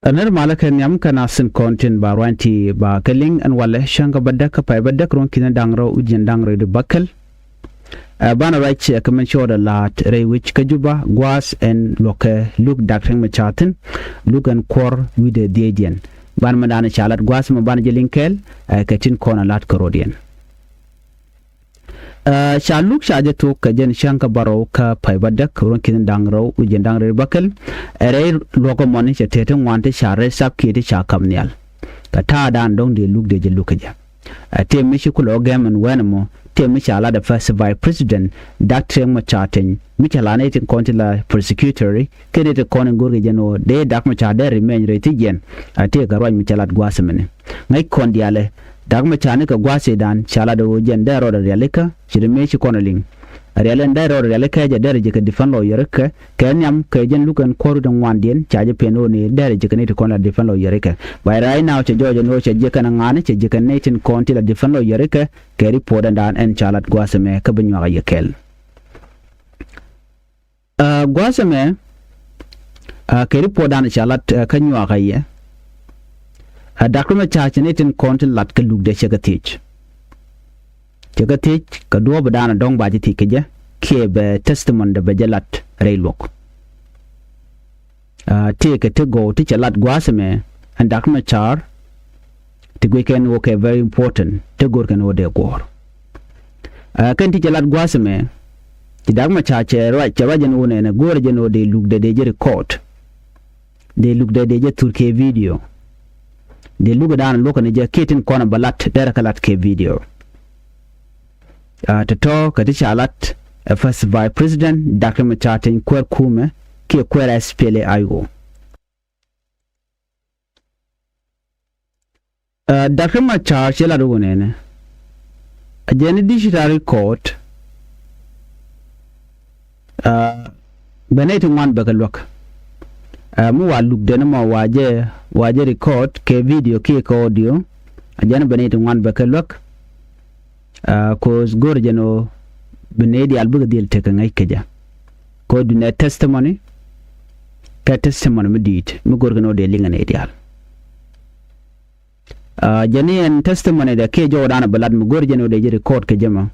Aner malakan yam kana sin kontin barwanti ba kaling an wala shanga badaka pa badak ron kina dangro ujin dangro de bakal bana right kaman shoda lat re which kajuba gwas and loke look dakteng machatin look and kor with the diedian ban madana chalat gwas ma ban jelinkel katin kona lat korodian shaluk shaje to kajen shanka baro ka pai badak ron kina dangro ujin dangro bakal re logo moni chateten wante share sap kiti chakamnial kata dan dong de look de jelukaja te mishi kulo gamen wenamo te michala the first vice president Dr. Machaten michala ne tin kontila prosecutory kede te konen gorge jeno de dak machade remain retigen ate garwa michala gwasemene ngai kondiale dak machane ka gwase dan chala do jen de ro de leka chirme chi konoling arialen de ro de leka je de je defend lawyer ka kenyam ka jen lukan koru dan wandien chaje peno ne de je ne te konla defend lawyer ka by right now che jojo no che je kana ngane che je ne tin kontila defend lawyer ka ke report dan en chalat gwaseme ka binyo ga yekel gwaseme ke report dan chalat kanyo ga ye dakuma chache ne tin kontil lat ka lugde chegatich ka do badana dong baji tikeje ke be testimony de bajalat reilok take to go to chalat gwaseme and dakuma char to weekend work very important to go kan ode gor kan ti chalat gwaseme ti dakuma chache right chawajen one na gor jeno de lugde de record de lugde de turke video de luga dan lokane je ketin kona balat dara kalat ke video to talk at chalat first vice president Dr. Machaten kwer kume ke kwera spele ayo Dr. Machar chela do nene ajeni digital record benetin wan bagalok mu wa look de ma waje record ke video ke audio ajana benetin wan bagalok cause gorjano benedi albuga dil teka ngai keja ko dune testimony ka testimony medit mu gorgano de lingane ideal jani en testimony da ke jodana balad mu gorjano de record ke jama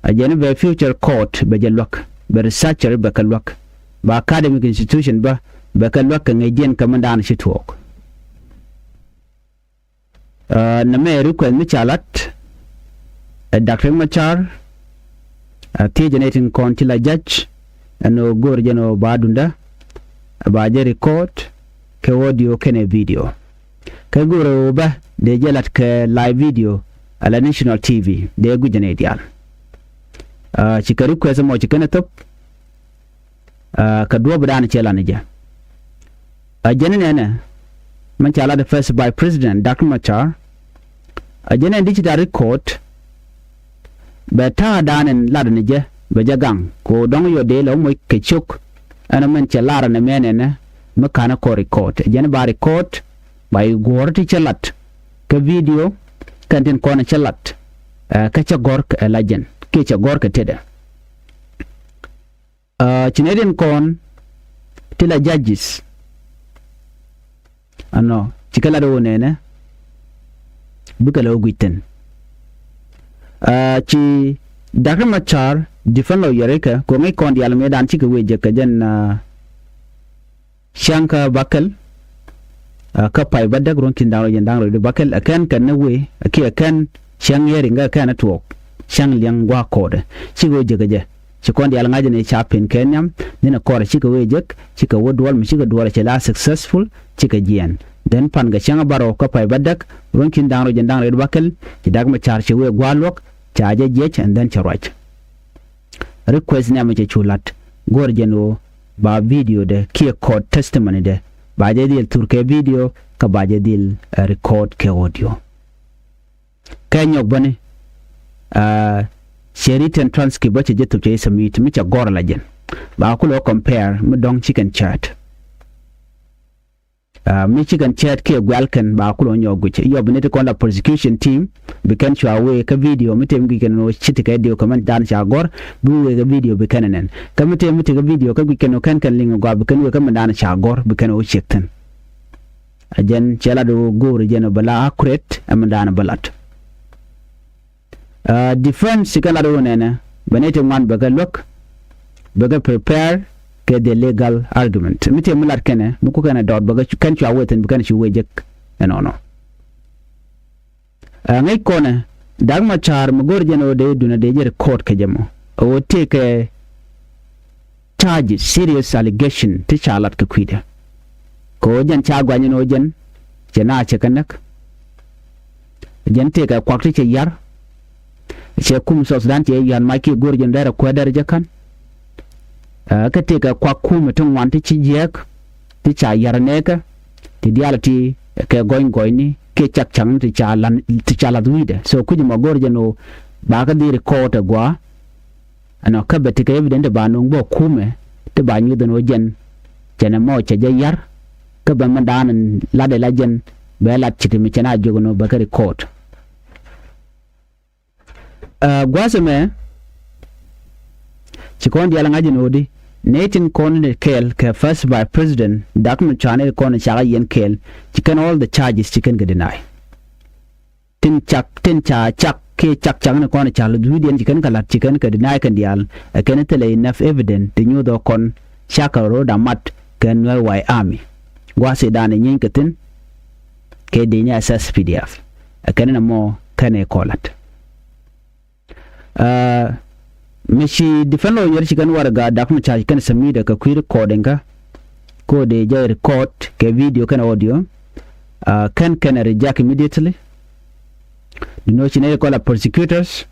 ajani be future court be jalok be researcher be kalok ba academic institution ba be kalok ngai jen kamandan shitwok na me request mi chalat Dr. Machar tejenetin kontila judge no gorjano badunda baje record ke audio kene video ke goro ba de jelat ke live video ala national tv de gujane dial chikari ko samo chikana top ka do badana chela ne ja ajene ne man chala the first by president Dr. Machar ajene digital record beta danen ladne je bejagang ko dong yo de lo moy ke chuk ana men chelara ne menene makana ko record jen ba record bay gorti chelat ke video kanten ko na chelat ka cha gork lajen ke cha gork tede chineden kon tila judges ano chikala do nene bukala ogwiten ci Dr. Machar defend lawyer ka ko ngai kon dial me dan ci ko weje ka jen shanka bakal ka pai badak ron kin dawo yen dangro de bakal akan kan na we aki akan shang yeri nga kana to shang liang gwa kode ci go je gaje ci kon dial ngaje ne chapin kenyam dina kore ci ko weje ci ko wodwal mi ci ko duwala ci la successful ci ka jian den pan ga shanga baro ka pai badak ron kin dangro jen dangro de bakal ci Dr. Machar ci we gwalok chaje jech and then charwach request ne amache chulat gorjeno ba video de ki code testimony de ba je dil turke video ka ba je dil record ke audio kanyok bane sheritan transcript bache je tupche submit mi cha gor la jen ba ku lo compare mi dong chicken chat Michigan chat ke gwalkan ba ku lo nyoguche yo bene ko la prosecution team bikan chwa we ka video mitem gi ken no chitika dio kaman dan cha gor bu we ga video bikanen kamite mite ga video ka gi ken no kan kan linga gwa bikan we kaman dan cha gor bikan o chekten ajen chala do gore jen bala accurate amandana balat difference kala do nena banete man baga look baga prepare ke the legal argument mite mular kene muku kana dot baga kan ci awetan bukan ci wejek no ngai kona dagma char mugor jeno de duna de jer court ke jamo o take charge serious allegation ti chalat ke kwida ko jan cha gwani no jan jena ce kanak jan te ka kwakti ce yar ce kum sos dan ce yan maki gor jan dara ko dar jakan ka te ka kwakku mutun wanti ci jek ti cha yar ne ka ti dialati ke goini ke chak chang ti chala duide so kuji magor jano ba ka di record gwa ano ka beti ka evident ba no bo kume te ba nyu no jen jana mo cha jayar ka ba mandan la de la jen ba la chiti mi chana jogono ba ka record gwa se me chikon dia la ngaji no di Nathan Conley Kel ke first by president document channel kon chaga yen Kel chicken all the charges chicken get deny tin cha chak ke chak chang ne kon chalu duiden chicken kala chicken ke deny kan dial ken tele enough evidence to new do kon chaka roda mat ken why army gwa se dan nyin ketin ke de nya SSPDF ken na mo kan e kolat mishi defend lawyer chicken warga document charge kan sami da ka query recording ka ko de ja record ke video kan audio can reject immediately the no chine ko la prosecutors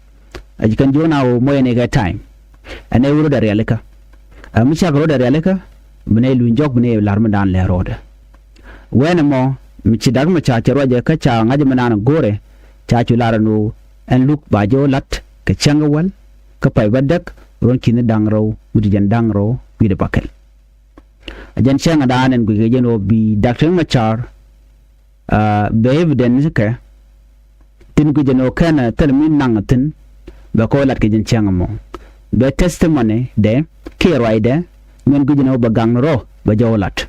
aji kan jona o moye ne ga time ane wuro da realika mishi ga da realika bune lu njok bune larma dan le roda wena mo michi document charge roje ka cha ngaji manana gore cha chu larano en look ba jo lat ka changawal ka pay badak ron kine dangro wudi jan dangro wi de bakel ajan changa danen gu gejeno bi Dr. Machar be evidence ka tin gu jeno kana telmin nangatin ba ko lat ke jan changa mo be testimony de ke roide men gu jeno ba gangro ba jawlat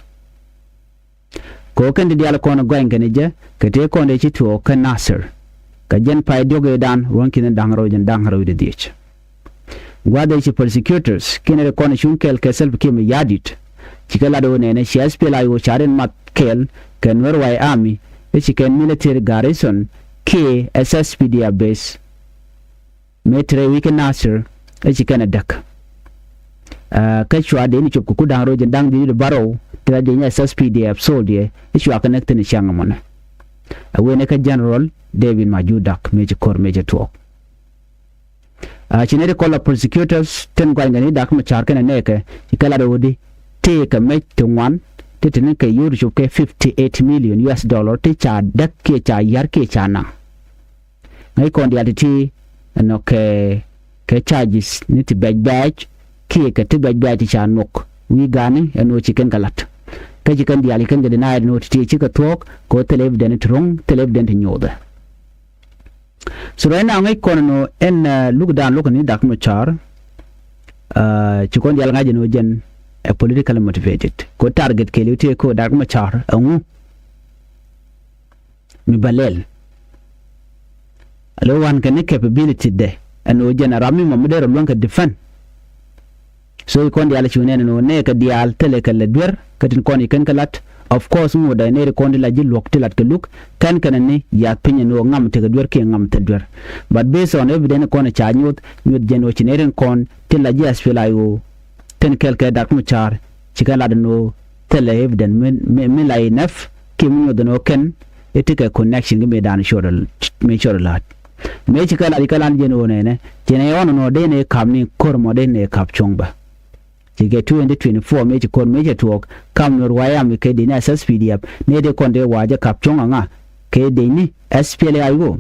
ko kan de diala kono goyngene je ke te ko de chitu ka Nasser ka jan pay doge dan ron kine dangro jan dangro wi de dich gwada ichi prosecutors kene rekona shunkel ke self kim yadit chikala do ne SPLA yo charen mat kel ken wai army ichi ken military garrison ke SSPDF base metre weekend Nasser ichi ken dak ka chwa de ni chop ku dan roje dang di baro tra de nya SSPDF soldier ichi wa connect ni changa mona awene ka general David Majudak meje kor meje to chinere kola prosecutors ten kwa ngani dak ma char kana neke ikala do di te ka me to one te ten ke yuru chup ke 58 million US dollar te cha dak ke cha yar ke cha na ngai kon di ati no ke charges ni ti badge ke te badge cha nok wi gani eno chicken galat ka chicken di ali kan de na no ti chi ka tok ko telev den trong telev den nyoda so right now ngai kono en look down look ni dak Machar chikon dial ngaji no jen politically motivated ko target ke liute ko dak Machar angu mi balel alo wan kan capability de eno jen rami mamudero lonka defend so kon dial chune no ne ka dial tele kala dwer katin kon ikan kalat of course mo da ne ko ndila ji lok tilat ke look kan ni ya pinye no ngam te dwer ke ngam te dwer but based on evidence ko na cha nyut jeno chineren kon tila ji asfela yo ten kelke dak Machar chikala no tele evidence men la enough ke mo do no ken etika connection me dan shodal me shodalat me chikala dikalan jeno ne jene ono no de ne kamni kormo de ne kapchongba Chige 2024 meji kon meji tuok kam nor waya mi ke dina SSPDF ne de konde waje kapchonga nga ke dini SPLA ayo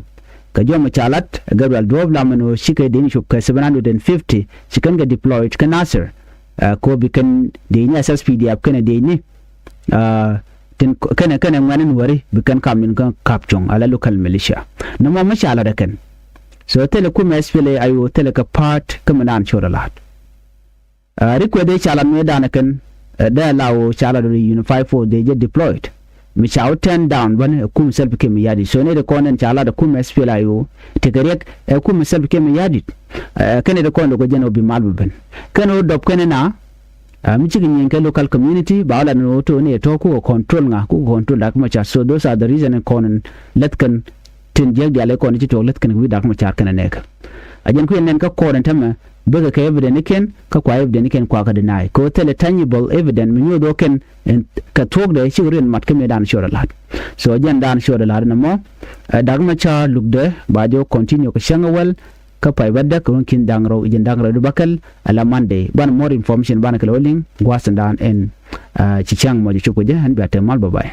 ka jom chalat Gabriel Dwobla mano shike dini shuk 750 chikan ga deployed ka Nasser ko bikan dini SSPDF kana dini tin kana ngwanin wari bikan kamin kan kapchong ala local militia namo mashala da kan so tele kuma SPLA ayo tele ka part kamanan choralat request de chala me danakan da lawo chala do unify for they get deployed mi chao turn down ban kum self ke mi yadi so ne da konen chala da kum SPLA yo te garek kum self ke mi yadi kene da konen ko jeno bi malbu ben kano dop kene na mi chigin yin ke local community ba la no to ne to ko control nga ku control dak ma cha so those are the reason konen let kan tin je gale konen ci to let kan wi dak ma cha kana ne ka ajen ku nen ka konen tama bega ka evidence ken ka kwa evidence ken kwa ka deny ko tele tangible evidence mi nyodo ken ka tok de shirin mat ke me dan shora lat so jen dan shora lat na mo dagma cha lugde ba jo continue ka shangawal ka pai badda ko kin dangro jen dangro du bakal ala mande ban more information ban ka loling gwasan dan en chichang mo ju ko je han ba te mal bye bye